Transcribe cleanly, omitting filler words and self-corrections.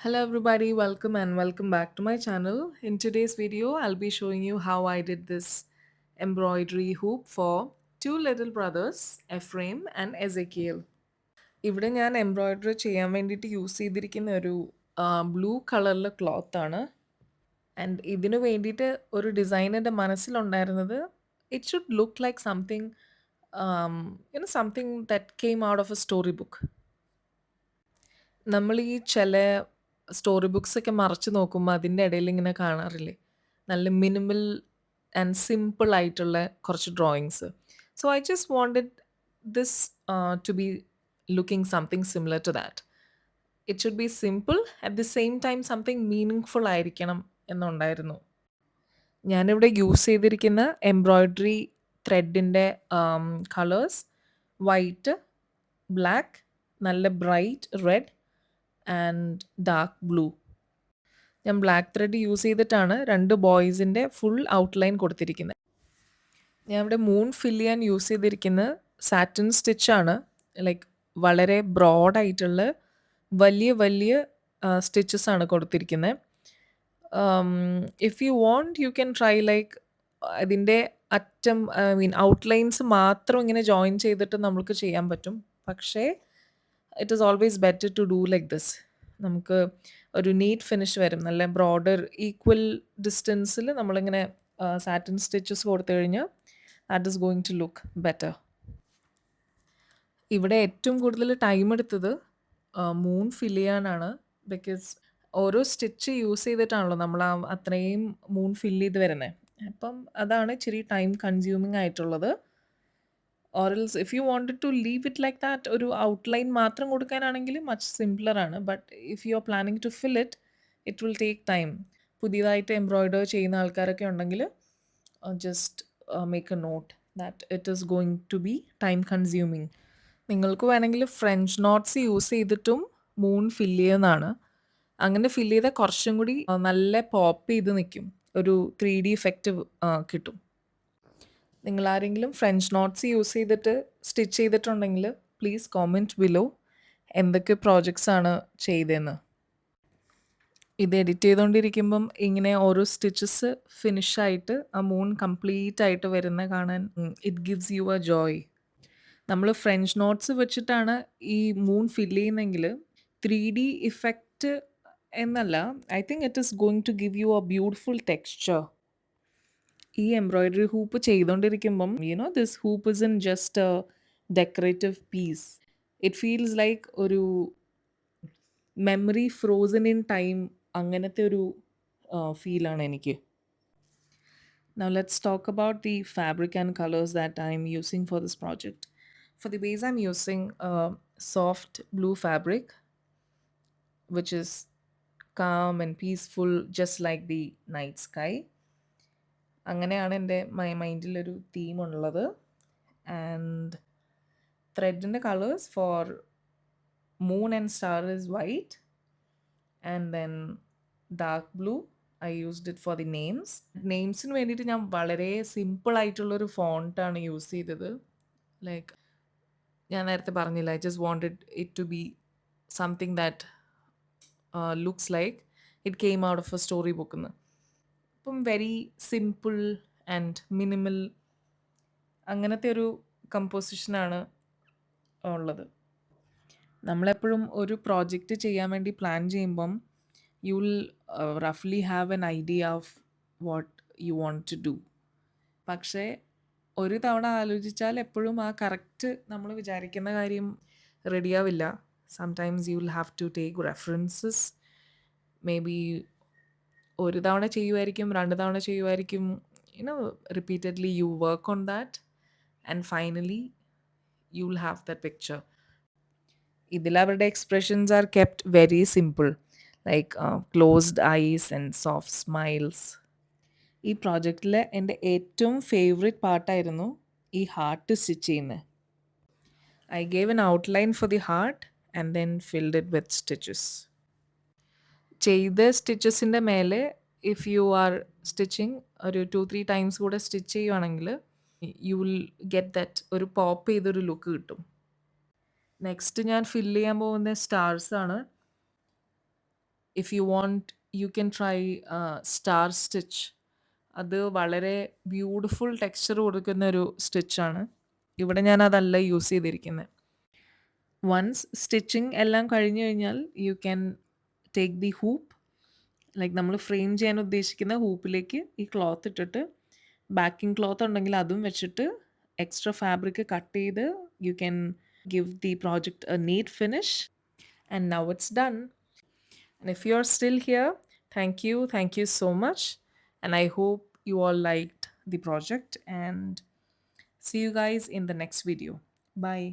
Hello everybody, welcome back to my channel. In today's video, I'll be showing you how I did this embroidery hoop for two little brothers, Ephraim and Ezekiel. ഇവിടെ ഞാൻ embroidery ചെയ്യാൻ വേണ്ടിയിട്ട് use ചെയ്തിരിക്കുന്ന ഒരു blue കളറിലെ cloth ആണ്. And ഇതിനു വേണ്ടിയിട്ട് ഒരു ഡിസൈൻ എൻ്റെ മനസ്സിലുണ്ടായിരുന്നത് it should look like something something that came out of a story book. നമ്മൾ ഈ ചില സ്റ്റോറി ബുക്സൊക്കെ മറച്ച് നോക്കുമ്പോൾ അതിൻ്റെ ഇടയിൽ ഇങ്ങനെ കാണാറില്ലേ നല്ല മിനിമൽ ആൻഡ് സിമ്പിൾ ആയിട്ടുള്ള കുറച്ച് drawings. So I just wanted this to be looking something similar to that. It should be simple at the same time something meaningful ആയിരിക്കണം എന്നുണ്ടായിരുന്നു. ഞാനിവിടെ യൂസ് ചെയ്തിരിക്കുന്ന എംബ്രോയ്ഡറി ത്രെഡിൻ്റെ കളേഴ്സ് വൈറ്റ്, ബ്ലാക്ക്, നല്ല bright red and dark blue. ഞാൻ black thread use ചെയ്തിട്ടാണ് 2 ബോയ്സിൻ്റെ full outline കൊടുത്തിരിക്കുന്നത്. ഞാൻ ഇവിടെ മൂൺ ഫിൽ ചെയ്യാൻ യൂസ് ചെയ്തിരിക്കുന്നത് സാറ്റിൻ സ്റ്റിച്ചാണ്. ലൈക്ക് വളരെ ബ്രോഡായിട്ടുള്ള വലിയ വലിയ സ്റ്റിച്ചസ് ആണ് കൊടുത്തിരിക്കുന്നത്. If you want you can try like അതിൻ്റെ അറ്റം ഔട്ട്ലൈൻസ് മാത്രം ഇങ്ങനെ ജോയിൻ ചെയ്തിട്ട് നമുക്ക് ചെയ്യാൻ പറ്റും. പക്ഷേ it is always better to do like this. നമുക്ക് ഒരു നീറ്റ് ഫിനിഷ് വരും. നല്ല ബ്രോഡർ ഈക്വൽ ഡിസ്റ്റൻസിൽ നമ്മളിങ്ങനെ സാറ്റിൻ സ്റ്റിച്ചസ് കൊടുത്തു കഴിഞ്ഞാൽ that is going to look better. ഇവിടെ ഏറ്റവും കൂടുതൽ ടൈം എടുത്തത് മൂൺ ഫിൽ ചെയ്യാനാണ്. ബിക്കോസ് ഓരോ സ്റ്റിച്ച് യൂസ് ചെയ്തിട്ടാണല്ലോ നമ്മൾ അത്രയും മൂൺ ഫിൽ ചെയ്ത് വരുന്നത്. അപ്പം അതാണ് ഇച്ചിരി ടൈം കൺസ്യൂമിങ് ആയിട്ടുള്ളത്. Or else if you wanted to leave it like that ഒരു ഔട്ട്ലൈൻ മാത്രം കൊടുക്കാനാണെങ്കിൽ മച്ച് സിംപ്ലർ ആണ്. But if you are planning to fill it it will take time. പുതിയതായിട്ട് എംബ്രോയിഡർ ചെയ്യുന്ന ആൾക്കാരൊക്കെ ഉണ്ടെങ്കിൽ just make a note that it is going to be time consuming. നിങ്ങൾക്ക് വേണമെങ്കിൽ ഫ്രഞ്ച് നോട്ട്സ് യൂസ് ചെയ്തിട്ടും മൂൺ ഫില്ല് ചെയ്യുന്നതാണ്. അങ്ങനെ ഫില്ല് ചെയ്താൽ കുറച്ചും കൂടി നല്ല പോപ്പ് ചെയ്ത് നിൽക്കും. ഒരു 3D ഇഫക്റ്റ് കിട്ടും. നിങ്ങൾ ആരെങ്കിലും ഫ്രഞ്ച് നോട്ട്സ് യൂസ് ചെയ്തിട്ട് സ്റ്റിച്ച് ചെയ്തിട്ടുണ്ടെങ്കിൽ പ്ലീസ് കോമെൻറ്റ് ബിലോ എന്തൊക്കെ പ്രോജക്ട്സ് ആണ് ചെയ്തതെന്ന്. ഇത് എഡിറ്റ് ചെയ്തുകൊണ്ടിരിക്കുമ്പം ഇങ്ങനെ ഓരോ സ്റ്റിച്ചസ് ഫിനിഷായിട്ട് ആ മൂൺ കംപ്ലീറ്റ് ആയിട്ട് വരുന്ന കാണാൻ it gives you A Joy. നമ്മൾ ഫ്രഞ്ച് നോട്ട്സ് വെച്ചിട്ടാണ് ഈ മൂൺ ഫില്ല് ചെയ്യുന്നതെങ്കിൽ 3D ഇഫക്റ്റ് എന്നല്ല, I think it is going to give you a beautiful texture. ഈ എംബ്രോയിഡറി ഹൂപ്പ് ചെയ്തുകൊണ്ടിരിക്കുമ്പം this hoop is in just a decorative piece. It feels like ഒരു memory frozen in time, അങ്ങനത്തെ ഒരു ഫീലാണ് എനിക്ക്. Now let's talk about the fabric and colors that I'm using for this project. For the base, I'm using a soft blue fabric, which is calm and peaceful, just like the night sky. അങ്ങനെയാണ് എൻ്റെ മൈൻഡിലൊരു theme ഉള്ളത്. And ത്രെഡിൻ്റെ colours for moon and star is white and then dark blue. I used it for the names. നെയിംസിന് വേണ്ടിയിട്ട് ഞാൻ വളരെ simple ആയിട്ടുള്ളൊരു ഫോണ്ടാണ് യൂസ് ചെയ്തത്. ലൈക്ക് ഞാൻ നേരത്തെ പറഞ്ഞില്ല, I just wanted it to be something that looks like it came out of a story ബുക്കെന്ന്. അപ്പം വെരി സിമ്പിൾ ആൻഡ് മിനിമൽ അങ്ങനത്തെ ഒരു കമ്പോസിഷനാണ് ഉള്ളത്. നമ്മളെപ്പോഴും ഒരു പ്രോജക്റ്റ് ചെയ്യാൻ വേണ്ടി പ്ലാൻ ചെയ്യുമ്പം യു വിൽ റഫ്ലി have an idea of what you want to do. പക്ഷേ ഒരു തവണ ആലോചിച്ചാൽ എപ്പോഴും ആ കറക്റ്റ് നമ്മൾ വിചാരിക്കുന്ന കാര്യം റെഡിയാവില്ല. Sometimes you will have to take references. Maybe ഒരു തവണ ചെയ്യുമായിരിക്കും, 2 തവണ ചെയ്യുമായിരിക്കും. Repeatedly you work on that and finally you will have the picture. ഇതിൽ അവരുടെ expressions are kept very simple, like closed eyes and soft smiles. ഈ പ്രോജക്റ്റിലെ എൻ്റെ ഏറ്റവും ഫേവറേറ്റ് പാർട്ടായിരുന്നു ഈ ഹാർട്ട് സ്റ്റിച്ച് ചെയ്യുന്നത്. I gave an outline for the heart and then filled it with stitches. ചെയ്ത സ്റ്റിച്ചസിൻ്റെ മേലെ ഇഫ് യു ആർ സ്റ്റിച്ചിങ് ഒരു 2-3 ടൈംസ് കൂടെ സ്റ്റിച്ച് ചെയ്യുവാണെങ്കിൽ യു വിൽ ഗെറ്റ് ദാറ്റ് ഒരു പോപ്പ് ചെയ്തൊരു ലുക്ക് കിട്ടും. നെക്സ്റ്റ് ഞാൻ ഫില്ല് ചെയ്യാൻ പോകുന്ന സ്റ്റാർസ് ആണ്. If you want, you can try Star Stitch. അത് വളരെ ബ്യൂട്ടിഫുൾ ടെക്സ്ചർ കൊടുക്കുന്ന ഒരു സ്റ്റിച്ചാണ്. ഇവിടെ ഞാൻ അതല്ല യൂസ് ചെയ്തിരിക്കുന്നത്. വൺസ് സ്റ്റിച്ചിങ് എല്ലാം കഴിഞ്ഞു കഴിഞ്ഞാൽ you can take the hoop, like നമ്മൾ ഫ്രെയിം ചെയ്യാൻ ഉദ്ദേശിക്കുന്ന ഹൂപ്പിലേക്ക് ഈ ക്ലോത്ത് ഇട്ടിട്ട്, ബാക്കിംഗ് ക്ലോത്ത് ഉണ്ടെങ്കിൽ അതും വെച്ചിട്ട് എക്സ്ട്രാ ഫാബ്രിക് കട്ട് ചെയ്ത് you can give the project a neat finish. And now it's done. And if you're still here, thank you so much. And I hope you all liked the project. And see you guys in the next video. Bye.